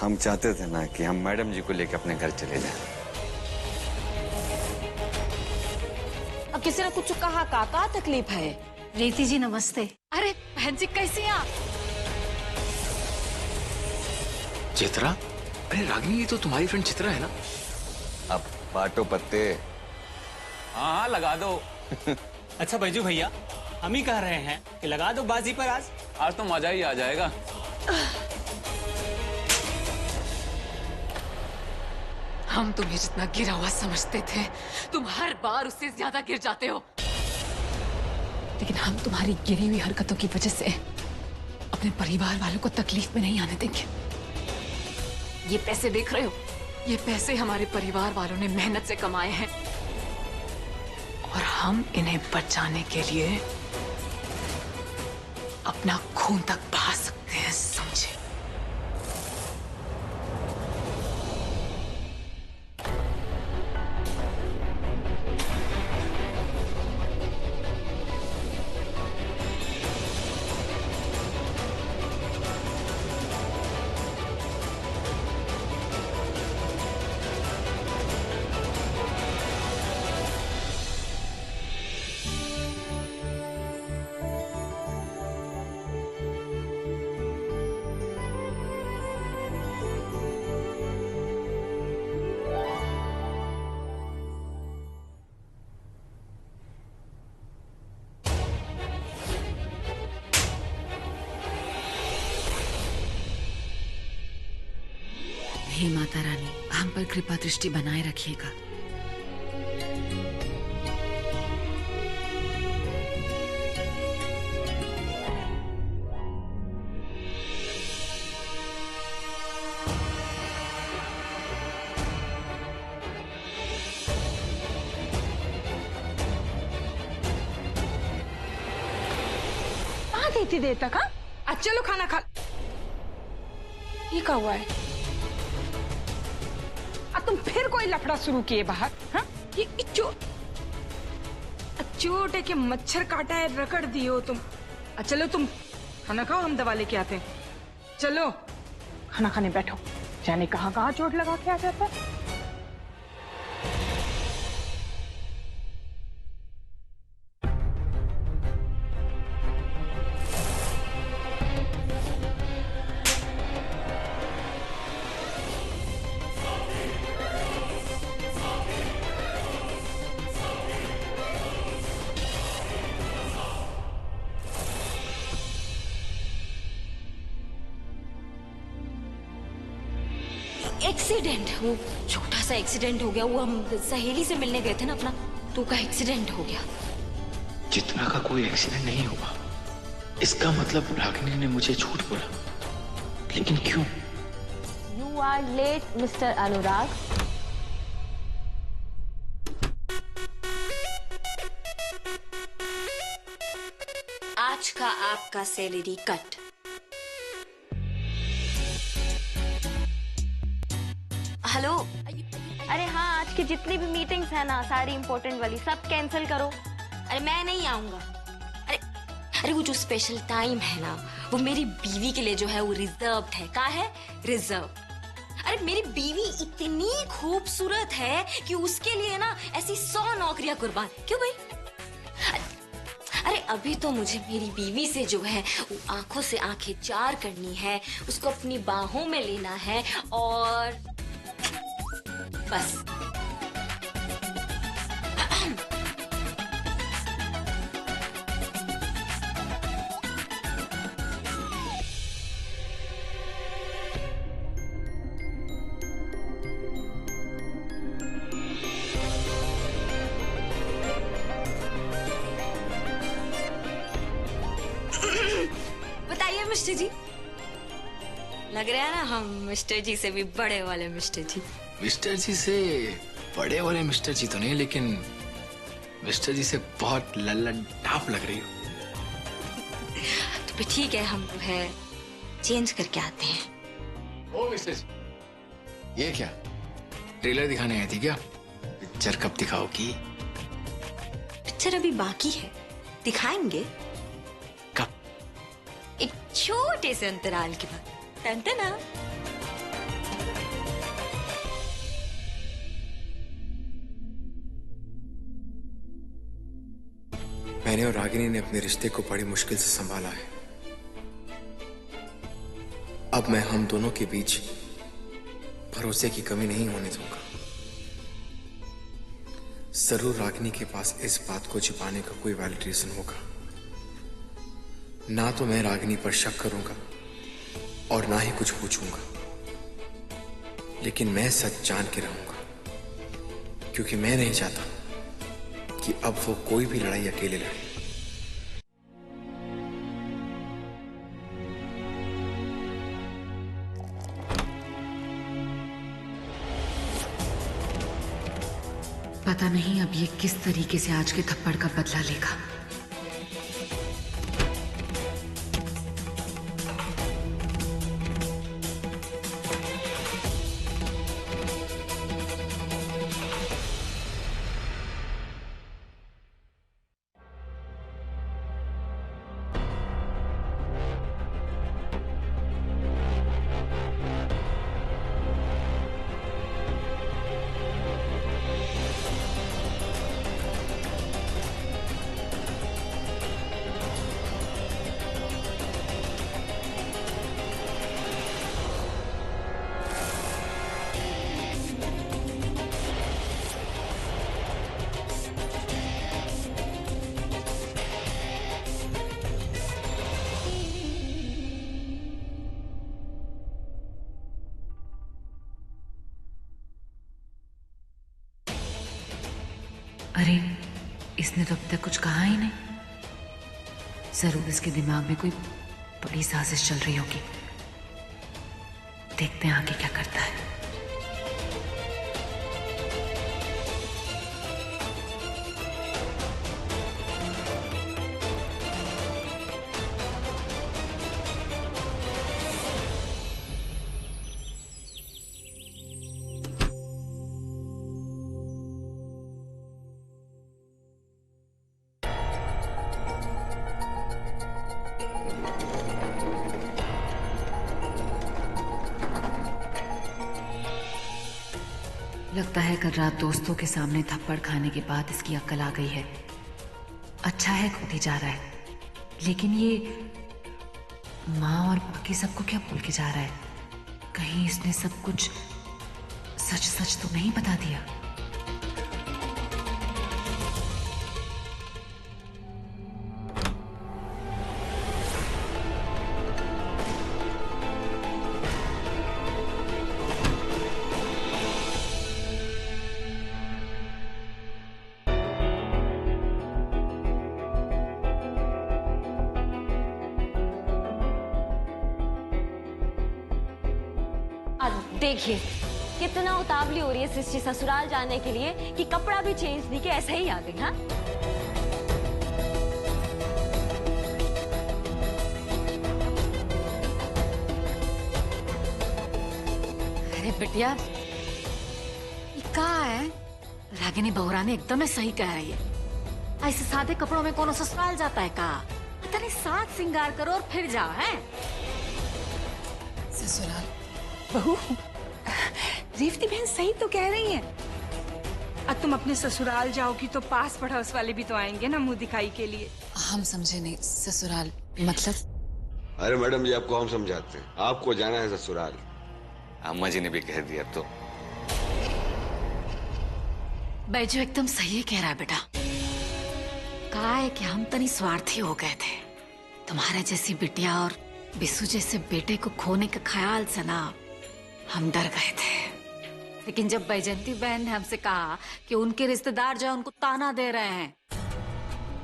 हम चाहते थे ना कि हम मैडम जी को लेकर अपने घर चले जाएं। अब किसी ने कुछ कहा का तकलीफ है? रीति जी नमस्ते। अरे बहन जी कैसी हैं आप? चित्रा? अरे रागिनी, ये तो तुम्हारी फ्रेंड चित्रा है ना? अब बाटो पत्ते। हाँ हाँ लगा दो। अच्छा बैजू भैया, हम ही कह रहे हैं कि लगा दो बाजी पर आज तो मजा ही आ जाएगा। हम तुम्हें जितना गिरा हुआ समझते थे, तुम हर बार उससे ज्यादा गिर जाते हो। लेकिन हम तुम्हारी गिरी हुई हरकतों की वजह से अपने परिवार वालों को तकलीफ में नहीं आने देंगे। ये पैसे देख रहे हो? ये पैसे हमारे परिवार वालों ने मेहनत से कमाए हैं और हम इन्हें बचाने के लिए अपना खून तक बहा सकते हैं, समझे? हे माता रानी, हम पर कृपा दृष्टि बनाए रखिएगा। कहाँ गई थी देर तक? हाँ, आज चलो खाना खा। ये क्या हुआ है? तुम फिर कोई लफड़ा शुरू किए बाहर? हाँ? ये चोट है कि मच्छर काटा है, रगड़ दिए हो तुम। चलो तुम खाना खाओ, हम दवा लेके आते हैं। चलो खाना खाने बैठो। जाने कहाँ कहाँ चोट लगा के आ जाता है। एक्सीडेंट, वो छोटा सा एक्सीडेंट हो गया। वो हम सहेली से मिलने गए थे ना अपना, तो का एक्सीडेंट हो गया। चित्रा का कोई एक्सीडेंट नहीं हुआ। इसका मतलब रागिनी ने मुझे झूठ बोला, लेकिन क्यों? यू आर लेट मिस्टर अनुराग। आज का आपका सैलरी कट। हेलो। अरे हाँ, आज की जितनी भी मीटिंग्स है ना, सारी इम्पोर्टेंट वाली, सब कैंसिल करो। अरे मैं नहीं आऊंगा। अरे वो जो स्पेशल टाइम है ना, वो मेरी बीवी के लिए जो है वो रिजर्व्ड है। क्या है? रिजर्व। अरे मेरी बीवी इतनी खूबसूरत है कि उसके लिए ना ऐसी 100 नौकरियां कुर्बान। क्यों भाई? अरे अभी तो मुझे मेरी बीवी से जो है वो आंखों से आंखें चार करनी है, उसको अपनी बाहों में लेना है और बस। बताइए मिस्टर जी। लग रहा है ना हम मिस्टर जी से भी बड़े वाले मिस्टर जी। मिस्टर जी से बड़े वाले मिस्टर जी तो नहीं, लेकिन मिस्टर जी से बहुत लल्लन टाप लग रही हो। तो फिर ठीक है, हम जो है चेंज करके आते हैं। ओ मिस्टर जी, ये क्या ट्रेलर दिखाने आई थी क्या? पिक्चर कब दिखाओगी? पिक्चर अभी बाकी है, दिखाएंगे कब? एक छोटे से अंतराल के बाद। टन-टना। मैंने और रागिनी ने अपने रिश्ते को बड़ी मुश्किल से संभाला है। अब मैं हम दोनों के बीच भरोसे की कमी नहीं होने दूंगा। जरूर रागिनी के पास इस बात को छिपाने का कोई वैलिड रीजन होगा। ना तो मैं रागिनी पर शक करूंगा और ना ही कुछ पूछूंगा, लेकिन मैं सच जान के रहूंगा, क्योंकि मैं नहीं चाहता कि अब वो कोई भी लड़ाई अकेले लड़े। पता नहीं अब ये किस तरीके से आज के थप्पड़ का बदला लेगा। अरे, इसने तो अब तक कुछ कहा ही नहीं। जरूर इसके दिमाग में कोई बड़ी साजिश चल रही होगी। देखते हैं आगे क्या करता है। लगता है कल रात दोस्तों के सामने थप्पड़ खाने के बाद इसकी अक्ल आ गई है। अच्छा है खुद ही जा रहा है, लेकिन ये माँ और बाकी सबको क्या बोल के जा रहा है? कहीं इसने सब कुछ सच सच तो नहीं बता दिया? देखिए कितना उतावली हो रही है सृष्टि ससुराल जाने के लिए कि कपड़ा भी चेंज नहीं किया, ऐसे ही आ गई। हाँ, अरे बिटिया, ये कहाँ है? रागिनी बहुरा ने एकदम सही कह रही है। ऐसे सादे कपड़ों में कौन ससुराल जाता है? कहा पता नहीं, साथ सिंगार करो और फिर जाओ। है ससुराल बहू, रेवती बहन सही तो कह रही हैं। अब तुम अपने ससुराल जाओगी तो पास पड़ोस वाले भी तो आएंगे ना मुंह दिखाई के लिए। हम समझे नहीं, ससुराल मतलब? अरे मैडम जी, आपको हम समझाते हैं, आपको जाना है ससुराल। अम्मा जी ने भी कह दिया। अब तो बैजू एकदम सही कह रहा है बेटा। कहा है कि हम तनी स्वार्थी हो गए थे। तुम्हारे जैसी बिटिया और बिस्सू जैसे बेटे को खोने के ख्याल से ना हम डर गए थे। लेकिन जब बैजंती बहन ने हमसे कहा कि उनके रिश्तेदार जो है उनको ताना दे रहे हैं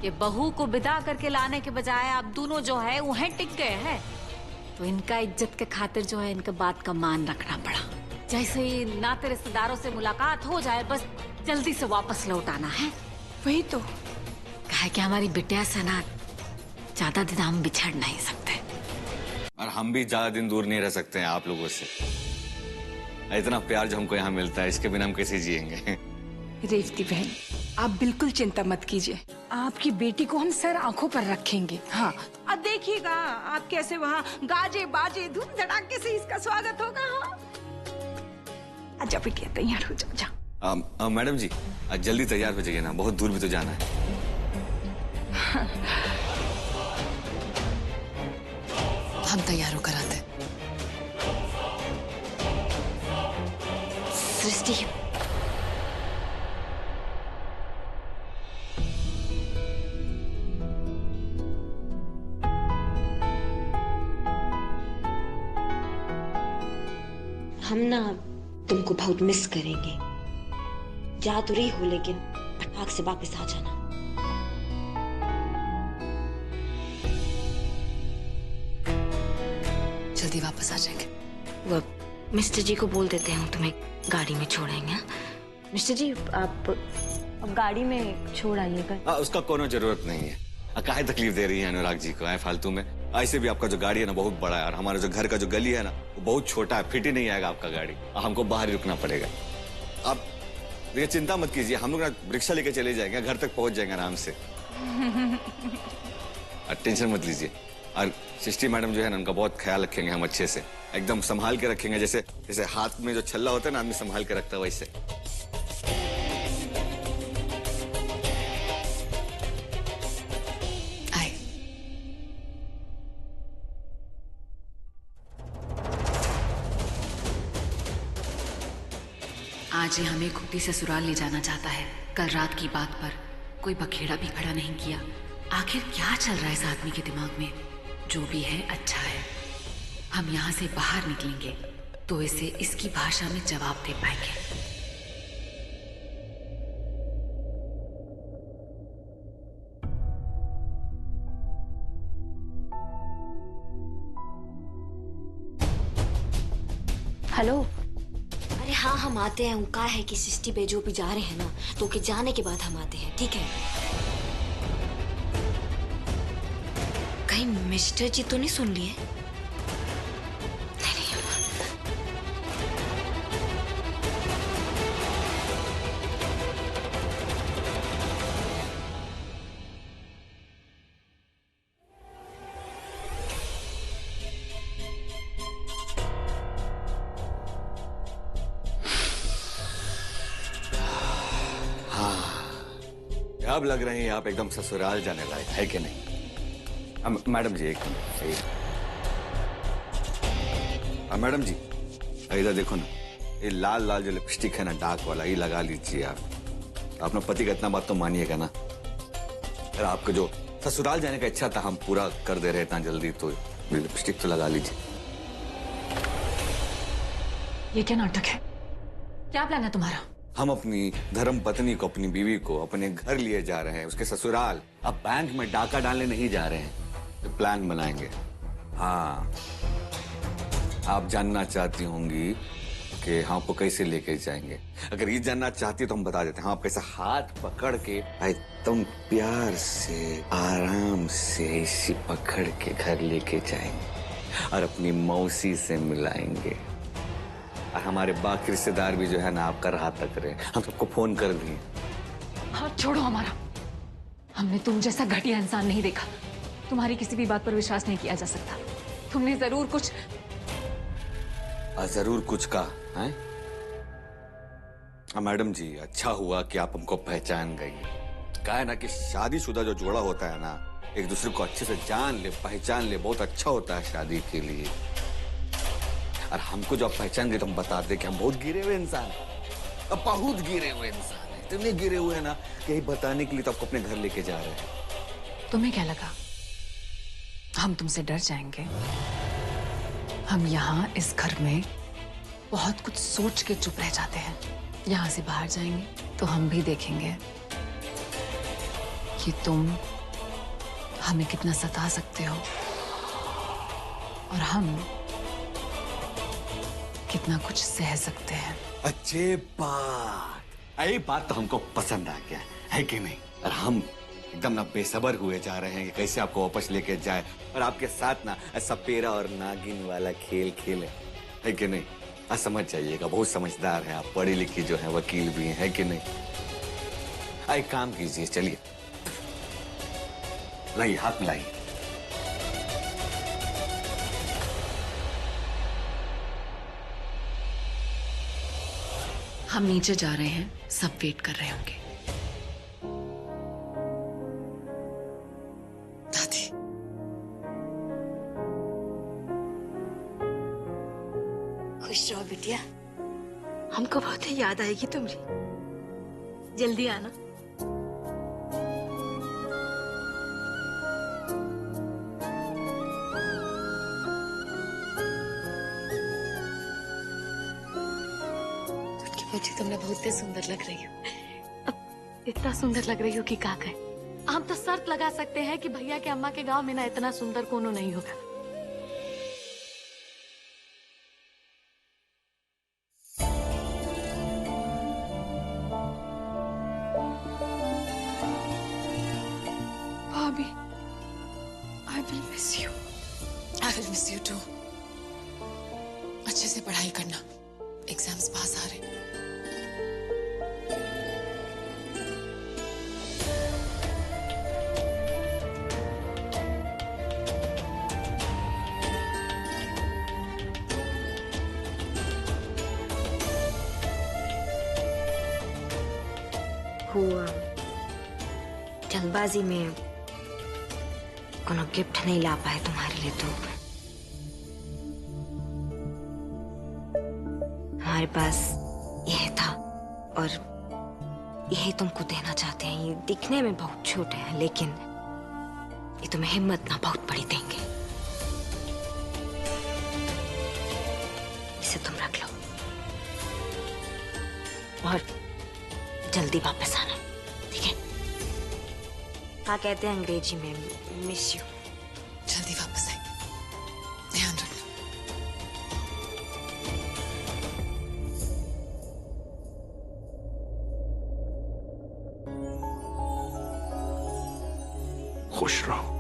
कि बहू को विदा करके लाने के बजाय आप दोनों जो है वहीं टिक गए हैं, तो इनका इज्जत के खातिर जो है इनके बात का मान रखना पड़ा। जैसे ही नाते रिश्तेदारों से मुलाकात हो जाए बस जल्दी से वापस लौट आना है। वही तो कहा कि हमारी बिटिया से ना ज्यादा दिन हम बिछड़ नहीं सकते, और हम भी ज्यादा दिन दूर नहीं रह सकते हैं आप लोगों से। इतना प्यार जो हमको यहाँ मिलता है, इसके बिना हम कैसे जिएंगे? रेवती बहन, आप बिल्कुल चिंता मत कीजिए। आपकी बेटी को हम सर आंखों पर रखेंगे। हाँ, अब देखिएगा आप कैसे वहाँ गाजे बाजे धूम धड़ाके से इसका स्वागत होगा। हाँ, अच्छा बिटिया तैयार हो जाओ। जा मैडम जी, आज जल्दी तैयार हो जाइए ना, बहुत दूर भी तो जाना है। हम तैयार होकर आते हैं। सृष्टि, हम ना तुमको बहुत मिस करेंगे। जा तो रही हो लेकिन फटाक से वापस आ जाना। जल्दी वापस आ जाएंगे। वो मिस्टर जी को बोल देते हैं तुम्हें गाड़ी में छोड़ेंगे। मिस्टर जी आप अब गाड़ी में छोड़ आइएगा। उसका कोनो जरूरत नहीं है। काहे तकलीफ दे रही है अनुराग जी को आए फालतू में। ऐसे भी आपका जो गाड़ी है ना बहुत बड़ा है और हमारा जो घर का जो गली है ना वो बहुत छोटा है, फिट ही नहीं आएगा आपका गाड़ी। हमको बाहर ही रुकना पड़ेगा। आप देखिए चिंता मत कीजिए, हम लोग ना रिक्शा लेके चले जाएंगे, घर तक पहुंच जाएंगे आराम से। टेंशन मत लीजिए। और सृष्टि मैडम जो है ना उनका बहुत ख्याल रखेंगे हम अच्छे से, एकदम संभाल के रखेंगे। जैसे जैसे हाथ में जो छल्ला होता है ना आदमी संभाल के रखता है वैसे। आज ये हमें खुटी से ससुराल ले जाना चाहता है। कल रात की बात पर कोई बखेड़ा भी खड़ा नहीं किया। आखिर क्या चल रहा है इस आदमी के दिमाग में? जो भी है अच्छा है। हम यहाँ से बाहर निकलेंगे तो इसे इसकी भाषा में जवाब दे पाएंगे। हेलो। अरे हाँ हम आते हैं। वो क्या है कि सृष्टि पे जो भी जा रहे हैं ना तो के जाने के बाद हम आते हैं, ठीक है? कहीं मिस्टर जी तो नहीं सुन लिए? अब लग रहे हैं आप एकदम ससुराल जाने लायक है कि नहीं? मैडम जी एक मिनट। मैडम जी इधर देखो ना, ये लाल लाल जो लिपस्टिक है ना डार्क वाला, ये लगा लीजिए आप। अपना पति का इतना बात तो मानिएगा ना। अगर आपको जो ससुराल जाने का इच्छा था हम पूरा कर दे रहे इतना जल्दी, तो लिपस्टिक तो लगा लीजिए। ये क्या नाटक है? क्या प्लान है तुम्हारा? हम अपनी धर्म पत्नी को, अपनी बीवी को अपने घर लिए जा रहे हैं, उसके ससुराल। अब बैंक में डाका डालने नहीं जा रहे हैं, तो प्लान बनाएंगे। हाँ, आप जानना चाहती होंगी कि हम आपको कैसे लेके जाएंगे। अगर ये जानना चाहती है तो हम बता देते हैं। हम आपके हाथ पकड़ के एकदम प्यार से आराम से ऐसी पकड़ के घर लेके जाएंगे और अपनी मौसी से मिलाएंगे। और हमारे बाकी रिश्तेदार भी जो है ना आपका राह तक रहे, हम सबको फोन कर दिए। हाथ छोड़ो हमारा। हमने तुम जैसा घटिया इंसान नहीं देखा। तुम्हारी किसी भी बात पर विश्वास नहीं किया जा सकता। तुमने जरूर कुछ कहा है? मैडम जी अच्छा हुआ कि आप हमको पहचान गई। कहा है ना कि शादीशुदा जो जोड़ा होता है ना एक दूसरे को अच्छे से जान ले, पहचान ले, बहुत अच्छा होता है शादी के लिए। और हमको जो आप पहचान गए तो हम बता दें कि हम बहुत गिरे हुए इंसान हैं, अब बहुत गिरे हुए इंसान हैं। इतने गिरे हुए हैं ना कि यही बताने के लिए तो आपको अपने घर लेके जा रहे हैं। तुम्हें क्या लगा हम तुमसे डर जाएंगे? हम यहाँ इस घर में बहुत कुछ सोच के चुप रह जाते हैं। यहाँ से बाहर जाएंगे तो हम भी देखेंगे कि तुम हमें कितना सता सकते हो और हम कितना कुछ सह सकते हैं। अच्छे बात, यही बात तो हमको पसंद आ गया है कि नहीं? और हम एकदम ना बेसब्र हुए जा रहे हैं कि कैसे आपको वापस लेके जाए और आपके साथ ना ऐसा पेरा और नागिन वाला खेल खेले, है कि नहीं? समझ जाइएगा, बहुत समझदार है आप, पढ़ी लिखी जो है, वकील भी है कि नहीं? एक काम कीजिए, चलिए लाइए, हाथ मिलाइए। हम नीचे जा रहे हैं, सब वेट कर रहे होंगे। खुश रहो बिटिया। हमको बहुत ही याद आएगी तुम्हारी। जल्दी आना। मुझे तुमने बहुत ही सुंदर लग रही हो। अब इतना सुंदर लग रही हो कि का कहे। हम तो शर्त लगा सकते हैं कि भैया के अम्मा के गांव में ना इतना सुंदर कोनो नहीं होगा। भाभी, I will miss you. I will miss you too. अच्छे से पढ़ाई करना, एग्जाम्स पास आ रहे। हुआ जल्दबाजी में कोनो गिफ्ट नहीं ला पाए तुम्हारे लिए। तो हमारे पास यह था और यही तुमको देना चाहते हैं। ये दिखने में बहुत छोटे हैं लेकिन ये तुम्हें हिम्मत ना बहुत बड़ी देंगे। इसे तुम रख लो और जल्दी वापस आना, ठीक है? क्या कहते हैं अंग्रेजी में? Miss you. जल्दी वापस आए, ध्यान रखना। खुश रहो।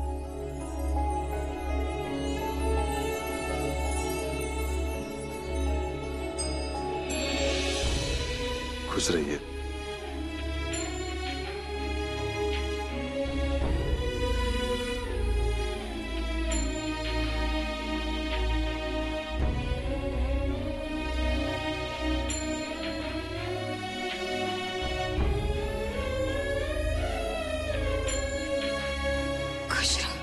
खुश रहिए। खुश रहो।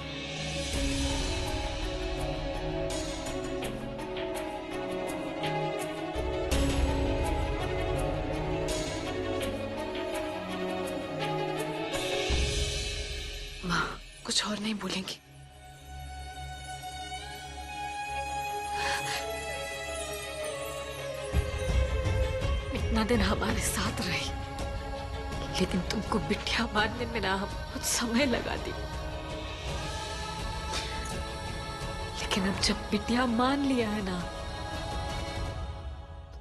माँ कुछ और नहीं बोलेंगी। इतना दिन हमारे साथ रही लेकिन तुमको बिटिया मारने में ना हम बहुत समय लगा दी। लेकिन अब जब बिटिया मान लिया है ना,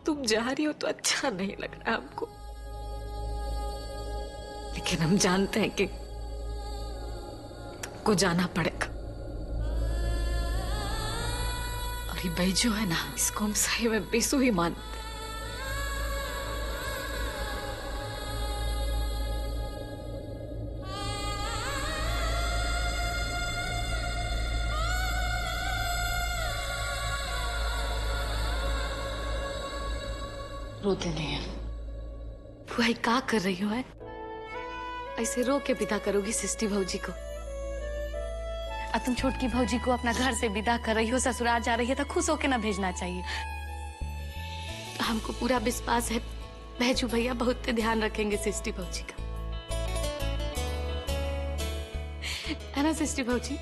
तुम जा रही हो तो अच्छा नहीं लग रहा हमको। लेकिन हम जानते हैं कि तुमको जाना पड़ेगा। और ये भाई जो है ना, इसको हम सही में बेसु ही मानते। रोते नहीं है। बुआ क्या कर रही हो? है ऐसे रो के विदा करोगी सिस्टी भौजी को? अब तुम छोटकी भौजी को अपना घर से विदा कर रही हो, ससुराल जा रही है तो खुश होके ना भेजना चाहिए। हमको पूरा विश्वास है भैजू भैया बहुत ध्यान रखेंगे सिस्टी भौजी का, है ना सिस्टी भौजी?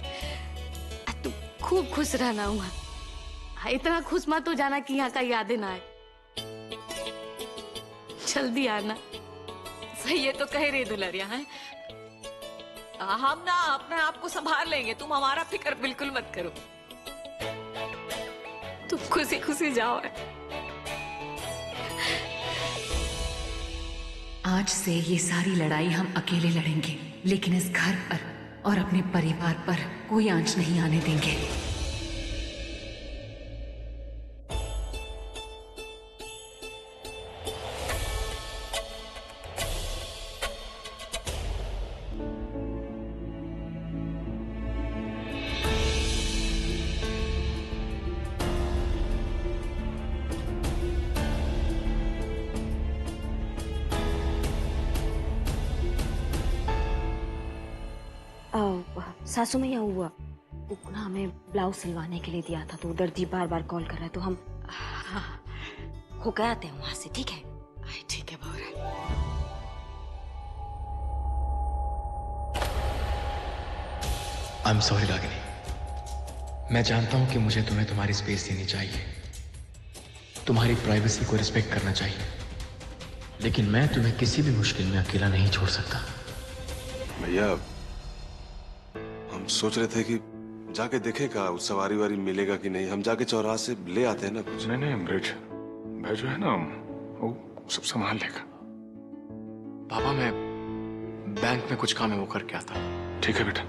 तुम खूब खुश रहना हुआ। इतना खुश मत हो जाना कि यहाँ का यादें ना आए। जल्दी आना। सही है तो कह रही दुलरिया है। हम ना अपने आप को संभाल लेंगे, तुम हमारा फिक्र बिल्कुल मत करो। तुम खुशी खुशी जाओ। आज से ये सारी लड़ाई हम अकेले लड़ेंगे, लेकिन इस घर पर और अपने परिवार पर कोई आंच नहीं आने देंगे। सासू में यह हुआ, वो ना हमें ब्लाउज सिलवाने के लिए दिया था तो दर्जी बार बार कॉल कर रहा है तो हम होकर आते हैं वहां से, ठीक है? ठीक है भौरा। आई एम सॉरी रागिनी, मैं जानता हूं कि मुझे तुम्हें तुम्हारी स्पेस देनी चाहिए, तुम्हारी प्राइवेसी को रिस्पेक्ट करना चाहिए, लेकिन मैं तुम्हें किसी भी मुश्किल में अकेला नहीं छोड़ सकता। भैया, हम सोच रहे थे कि जाके देखेगा उस सवारी वारी मिलेगा कि नहीं। हम जाके चौराहे से ले आते हैं ना कुछ। नहीं ब्रिज, भाई जो है ना वो सब संभाल लेगा। पापा मैं बैंक में कुछ काम है वो करके आता हूँ। ठीक है बेटा।